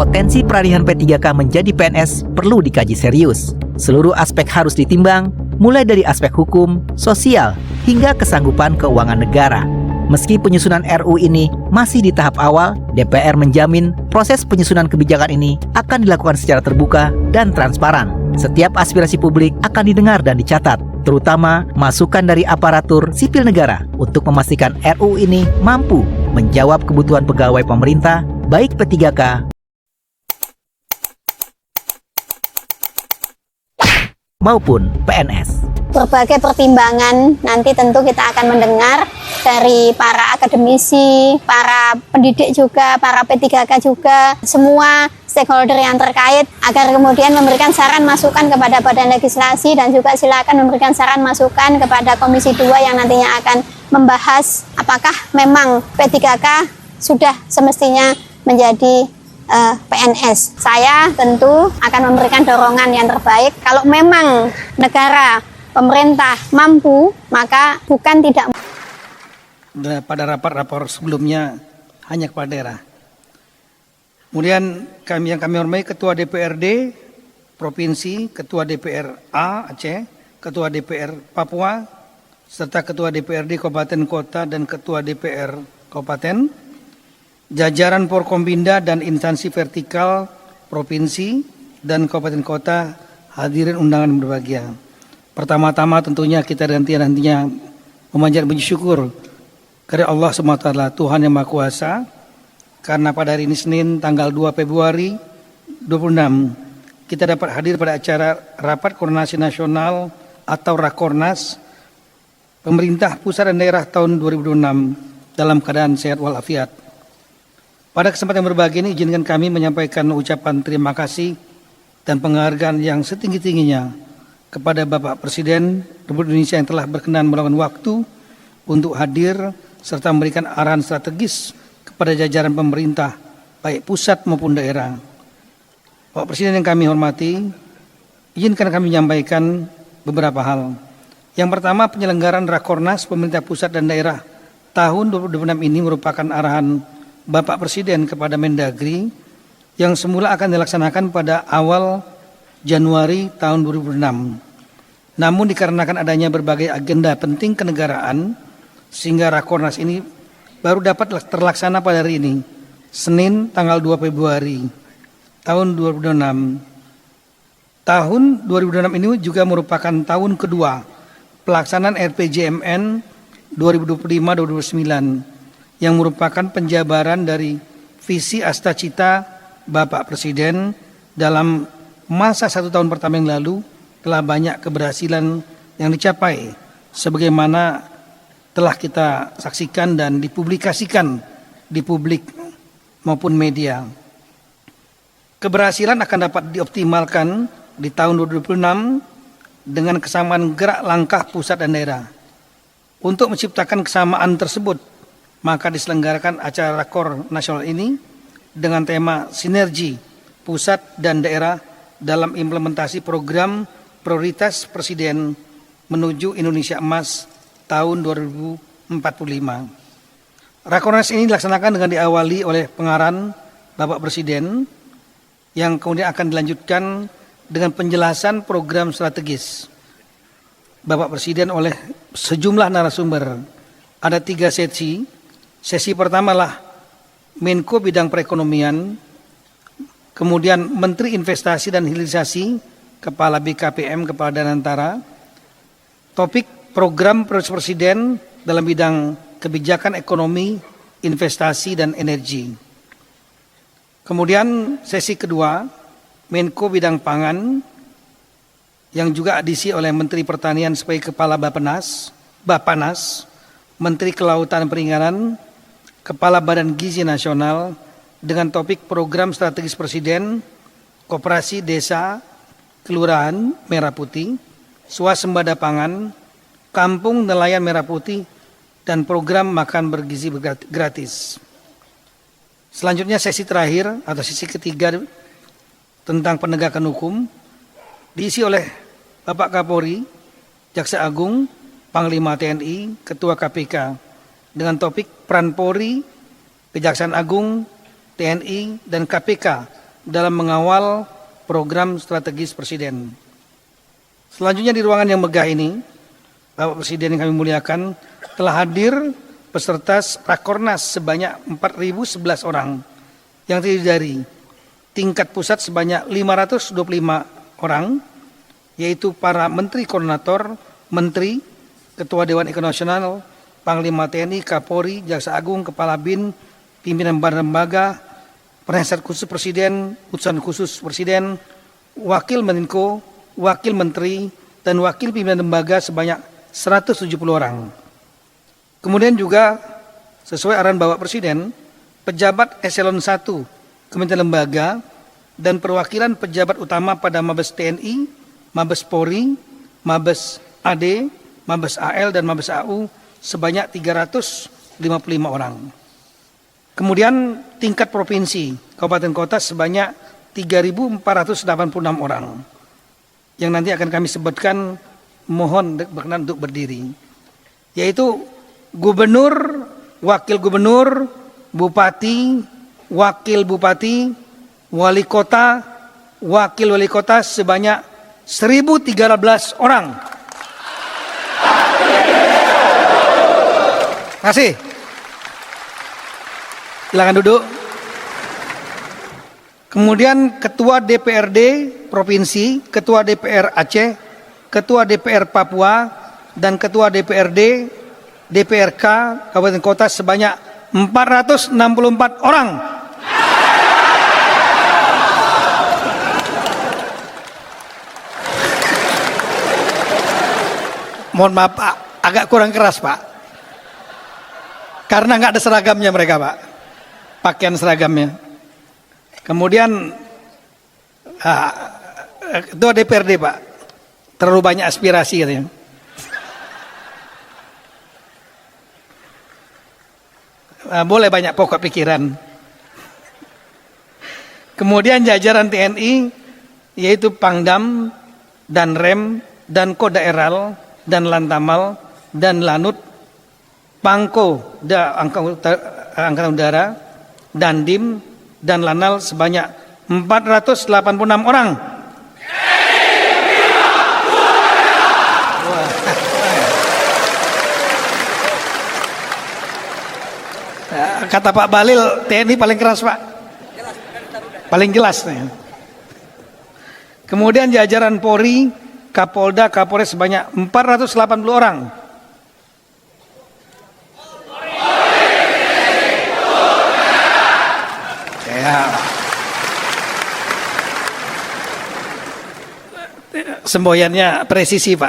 Potensi peralihan P3K menjadi PNS perlu dikaji serius. Seluruh aspek harus ditimbang, mulai dari aspek hukum, sosial, hingga kesanggupan keuangan negara. Meski penyusunan RU ini masih di tahap awal, DPR menjamin proses penyusunan kebijakan ini akan dilakukan secara terbuka dan transparan. Setiap aspirasi publik akan didengar dan dicatat, terutama masukan dari aparatur sipil negara untuk memastikan RU ini mampu menjawab kebutuhan pegawai pemerintah, baik P3K maupun PNS. Berbagai pertimbangan nanti tentu kita akan mendengar dari para akademisi, para pendidik juga, para P3K juga, semua stakeholder yang terkait agar kemudian memberikan saran masukan kepada Badan Legislasi dan juga silakan memberikan saran masukan kepada Komisi 2 yang nantinya akan membahas apakah memang P3K sudah semestinya menjadi PNS. Saya tentu akan memberikan dorongan yang terbaik. Kalau memang negara, pemerintah mampu, maka bukan tidak. Pada rapat-rapat sebelumnya hanya kepala daerah. Kemudian kami hormati Ketua DPRD Provinsi, Ketua DPR Aceh, Ketua DPR Papua, serta Ketua DPRD Kabupaten Kota dan Ketua DPR Kabupaten, jajaran Forkompinda dan instansi vertikal Provinsi dan Kabupaten Kota, hadirin undangan berbahagia. Pertama-tama tentunya kita nantinya memanjatkan puji syukur kepada Allah SWT, Tuhan Yang Maha Kuasa, karena pada hari ini Senin tanggal 2 Februari 26 kita dapat hadir pada acara Rapat Koordinasi Nasional atau Rakornas Pemerintah Pusat dan Daerah tahun 2026 dalam keadaan sehat walafiat. Pada kesempatan yang berbahagia ini izinkan kami menyampaikan ucapan terima kasih dan penghargaan yang setinggi-tingginya kepada Bapak Presiden Republik Indonesia yang telah berkenan meluangkan waktu untuk hadir serta memberikan arahan strategis kepada jajaran pemerintah baik pusat maupun daerah. Bapak Presiden yang kami hormati, izinkan kami menyampaikan beberapa hal. Yang pertama, penyelenggaraan Rakornas pemerintah pusat dan daerah tahun 2026 ini merupakan arahan Bapak Presiden kepada Mendagri yang semula akan dilaksanakan pada awal Januari tahun 2006. Namun dikarenakan adanya berbagai agenda penting kenegaraan, sehingga Rakornas ini baru dapat terlaksana pada hari ini, Senin tanggal 2 Februari tahun 2026. Tahun 2026 ini juga merupakan tahun kedua pelaksanaan RPJMN 2025-2029 yang merupakan penjabaran dari visi Astacita Bapak Presiden dalam masa 1 tahun pertama yang lalu. Telah banyak keberhasilan yang dicapai sebagaimana telah kita saksikan dan dipublikasikan di publik maupun media. Keberhasilan akan dapat dioptimalkan di tahun 2026 dengan kesamaan gerak langkah pusat dan daerah. Untuk menciptakan kesamaan tersebut, maka diselenggarakan acara Rakor Nasional ini dengan tema Sinergi Pusat dan Daerah dalam implementasi program prioritas Presiden menuju Indonesia Emas tahun 2045. Rakornas ini dilaksanakan dengan diawali oleh pengarahan Bapak Presiden yang kemudian akan dilanjutkan dengan penjelasan program strategis Bapak Presiden oleh sejumlah narasumber. Ada 3 sesi. Sesi pertama lah Menko Bidang Perekonomian, kemudian Menteri Investasi dan Hilirisasi, Kepala BKPM, Kepala Danantara. Topik program prioritas Presiden dalam bidang kebijakan ekonomi, investasi, dan energi. Kemudian sesi kedua, Menko Bidang Pangan, yang juga diisi oleh Menteri Pertanian sebagai Kepala Bapanas, Menteri Kelautan dan Perikanan, Kepala Badan Gizi Nasional, dengan topik program strategis Presiden, Koperasi Desa, Kelurahan Merah Putih, Swasembada Pangan, Kampung Nelayan Merah Putih, dan program makan bergizi gratis. Selanjutnya sesi terakhir atau sesi ketiga tentang penegakan hukum diisi oleh Bapak Kapolri, Jaksa Agung, Panglima TNI, Ketua KPK dengan topik peran Polri, Kejaksaan Agung, TNI, dan KPK dalam mengawal program strategis Presiden. Selanjutnya di ruangan yang megah ini, Bapak Presiden yang kami muliakan, telah hadir peserta Rakornas sebanyak 4.011 orang yang terdiri dari tingkat pusat sebanyak 525 orang, yaitu para Menteri Koordinator, Menteri, Ketua Dewan Ekonomi Nasional, Panglima TNI, Kapolri, Jaksa Agung, Kepala BIN, pimpinan badan lembaga, penasihat khusus Presiden, utusan khusus Presiden, Wakil Menko, Wakil Menteri, dan Wakil Pimpinan Lembaga sebanyak 170 orang. Kemudian juga sesuai arahan Bapak Presiden, pejabat eselon 1 Kementerian Lembaga dan perwakilan pejabat utama pada Mabes TNI, Mabes Polri, Mabes AD, Mabes AL dan Mabes AU sebanyak 355 orang. Kemudian tingkat provinsi, kabupaten kota sebanyak 3.486 orang. Yang nanti akan kami sebutkan, mohon berkenan untuk berdiri. Yaitu gubernur, wakil gubernur, bupati, wakil bupati, wali kota, wakil wali kota sebanyak 1.013 orang. Terima kasih. Silakan duduk. Kemudian Ketua DPRD Provinsi, Ketua DPR Aceh, Ketua DPR Papua, dan Ketua DPRD DPRK Kabupaten Kota sebanyak 464 orang. Mohon maaf Pak, agak kurang keras Pak. Karena nggak ada seragamnya mereka Pak, pakaian seragamnya. Kemudian Ketua DPRD Pak, terlalu banyak aspirasi katanya. Boleh banyak pokok pikiran. Kemudian jajaran TNI, yaitu Pangdam dan Rem dan Kodaeral dan Lantamal dan Lanut, Pangko Angkatan Udara, Dandim dan Lanal sebanyak 486 orang. Kata Pak Balil, TNI paling keras Pak, paling jelas. Kemudian jajaran Polri, Kapolda, Kapolres sebanyak 480 orang. Ya. Semboyannya presisi Pak.